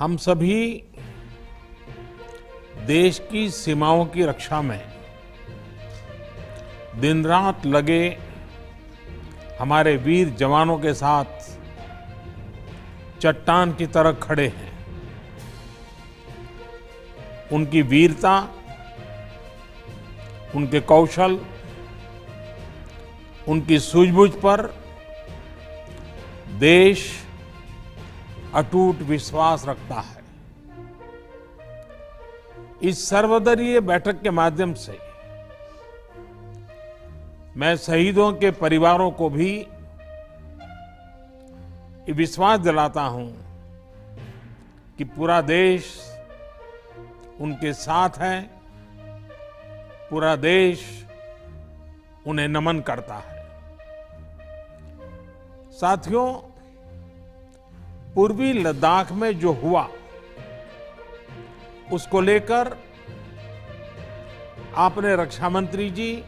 हम सभी देश की सीमाओं की रक्षा में दिन रात लगे हमारे वीर जवानों के साथ चट्टान की तरह खड़े हैं। उनकी वीरता, उनके कौशल, उनकी सूझबूझ पर देश अटूट विश्वास रखता है। इस सर्वदलीय बैठक के माध्यम से मैं शहीदों के परिवारों को भी ये विश्वास दिलाता हूं कि पूरा देश उनके साथ है, पूरा देश उन्हें नमन करता है। साथियों, पूर्वी लद्दाख में जो हुआ उसको लेकर आपने रक्षा मंत्री जी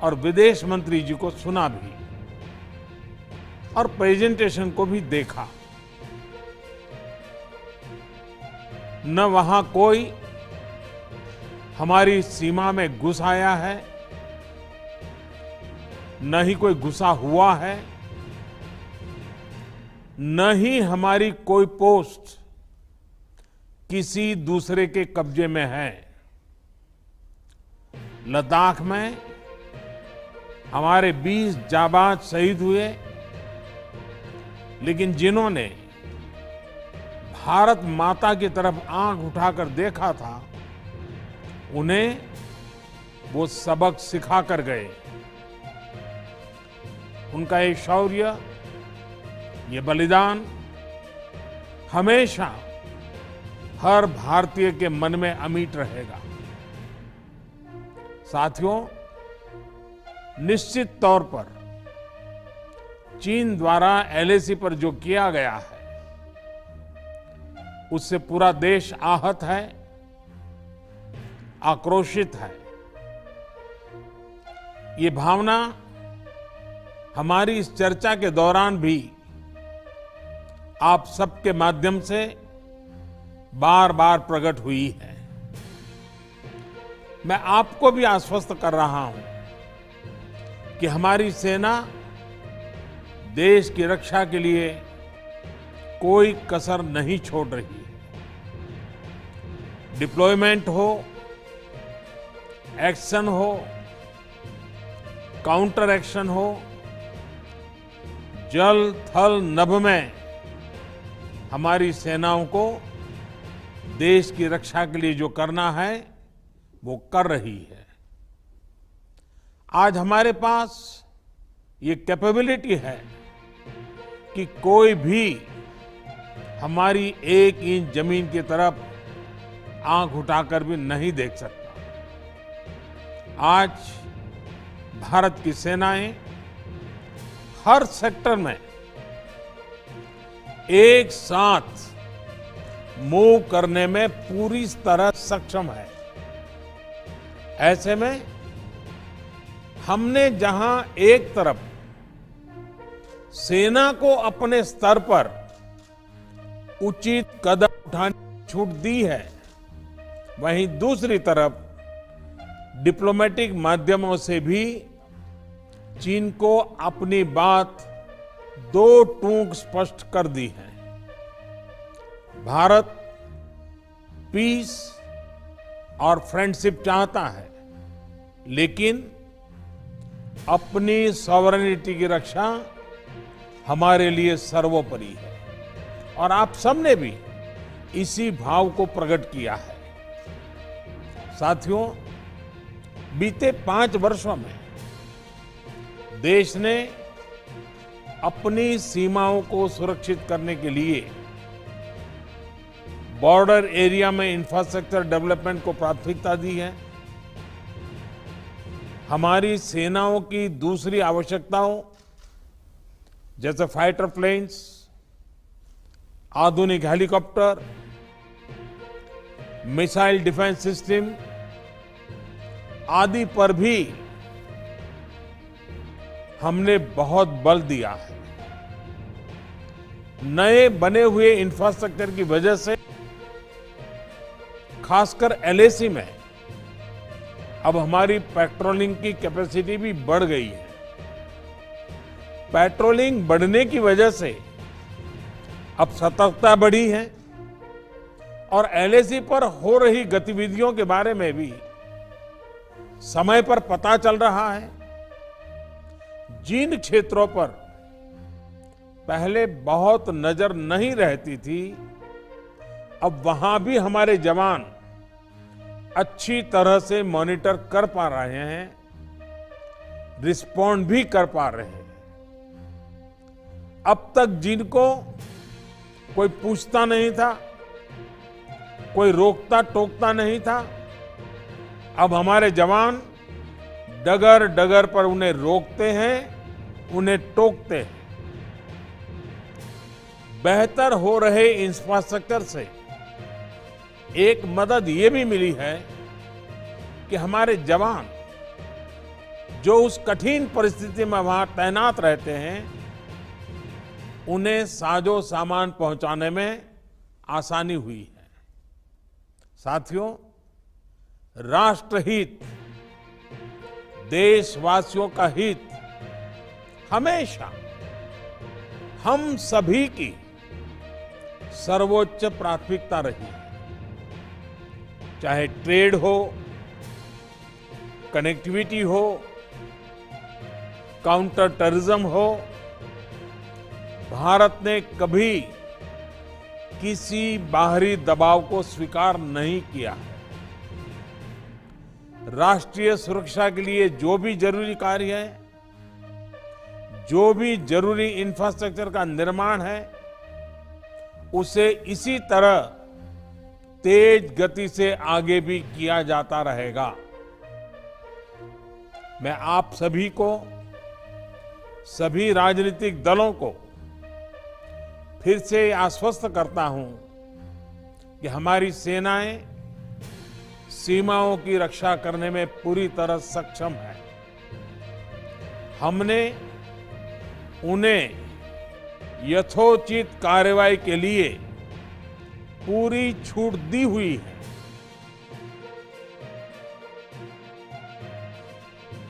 और विदेश मंत्री जी को सुना भी और प्रेजेंटेशन को भी देखा। न वहां कोई हमारी सीमा में घुस आया है, न ही कोई घुसा हुआ है, न ही हमारी कोई पोस्ट किसी दूसरे के कब्जे में है। लद्दाख में हमारे 20 जाबाज शहीद हुए, लेकिन जिन्होंने भारत माता की तरफ आंख उठाकर देखा था, उन्हें वो सबक सिखा कर गए। उनका ये शौर्य, ये बलिदान हमेशा हर भारतीय के मन में अमिट रहेगा। साथियों, निश्चित तौर पर चीन द्वारा एलएसी पर जो किया गया है, उससे पूरा देश आहत है, आक्रोशित है। ये भावना हमारी इस चर्चा के दौरान भी आप सबके माध्यम से बार बार प्रकट हुई है। मैं आपको भी आश्वस्त कर रहा हूं कि हमारी सेना देश की रक्षा के लिए कोई कसर नहीं छोड़ रही है। डिप्लॉयमेंट हो, एक्शन हो, काउंटर एक्शन हो, जल थल नभ में हमारी सेनाओं को देश की रक्षा के लिए जो करना है वो कर रही है। आज हमारे पास ये कैपेबिलिटी है कि कोई भी हमारी 1 इंच जमीन की तरफ आंख उठाकर भी नहीं देख सकता। आज भारत की सेनाएं हर सेक्टर में एक साथ मूव करने में पूरी तरह सक्षम है। ऐसे में हमने जहां एक तरफ सेना को अपने स्तर पर उचित कदम उठाने की छूट दी है, वहीं दूसरी तरफ डिप्लोमेटिक माध्यमों से भी चीन को अपनी बात दो टूक स्पष्ट कर दी है। भारत पीस और फ्रेंडशिप चाहता है, लेकिन अपनी सॉवरेनिटी की रक्षा हमारे लिए सर्वोपरि है और आप सबने भी इसी भाव को प्रकट किया है। साथियों, बीते 5 वर्षों में देश ने अपनी सीमाओं को सुरक्षित करने के लिए बॉर्डर एरिया में इंफ्रास्ट्रक्चर डेवलपमेंट को प्राथमिकता दी है। हमारी सेनाओं की दूसरी आवश्यकताओं जैसे फाइटर प्लेन्स, आधुनिक हेलीकॉप्टर, मिसाइल डिफेंस सिस्टम आदि पर भी हमने बहुत बल दिया है। नए बने हुए इंफ्रास्ट्रक्चर की वजह से खासकर एलएसी में अब हमारी पेट्रोलिंग की कैपेसिटी भी बढ़ गई है। पेट्रोलिंग बढ़ने की वजह से अब सतर्कता बढ़ी है और एलएसी पर हो रही गतिविधियों के बारे में भी समय पर पता चल रहा है। जिन क्षेत्रों पर पहले बहुत नजर नहीं रहती थी, अब वहां भी हमारे जवान अच्छी तरह से मॉनिटर कर पा रहे हैं, रिस्पॉन्ड भी कर पा रहे हैं। अब तक जिनको कोई पूछता नहीं था, कोई रोकता टोकता नहीं था, अब हमारे जवान डगर डगर पर उन्हें रोकते हैं, उन्हें टोकते हैं। बेहतर हो रहे इंफ्रास्ट्रक्चर से एक मदद ये भी मिली है कि हमारे जवान जो उस कठिन परिस्थिति में वहां तैनात रहते हैं, उन्हें साजो सामान पहुंचाने में आसानी हुई है। साथियों, राष्ट्रहित, देशवासियों का हित हमेशा हम सभी की सर्वोच्च प्राथमिकता रही है। चाहे ट्रेड हो, कनेक्टिविटी हो, काउंटर टेररिज्म हो, भारत ने कभी किसी बाहरी दबाव को स्वीकार नहीं किया है। राष्ट्रीय सुरक्षा के लिए जो भी जरूरी कार्य है, जो भी जरूरी इंफ्रास्ट्रक्चर का निर्माण है, उसे इसी तरह तेज गति से आगे भी किया जाता रहेगा। मैं आप सभी को, सभी राजनीतिक दलों को फिर से आश्वस्त करता हूं कि हमारी सेनाएं सीमाओं की रक्षा करने में पूरी तरह सक्षम है। हमने उन्हें यथोचित कार्रवाई के लिए पूरी छूट दी हुई है।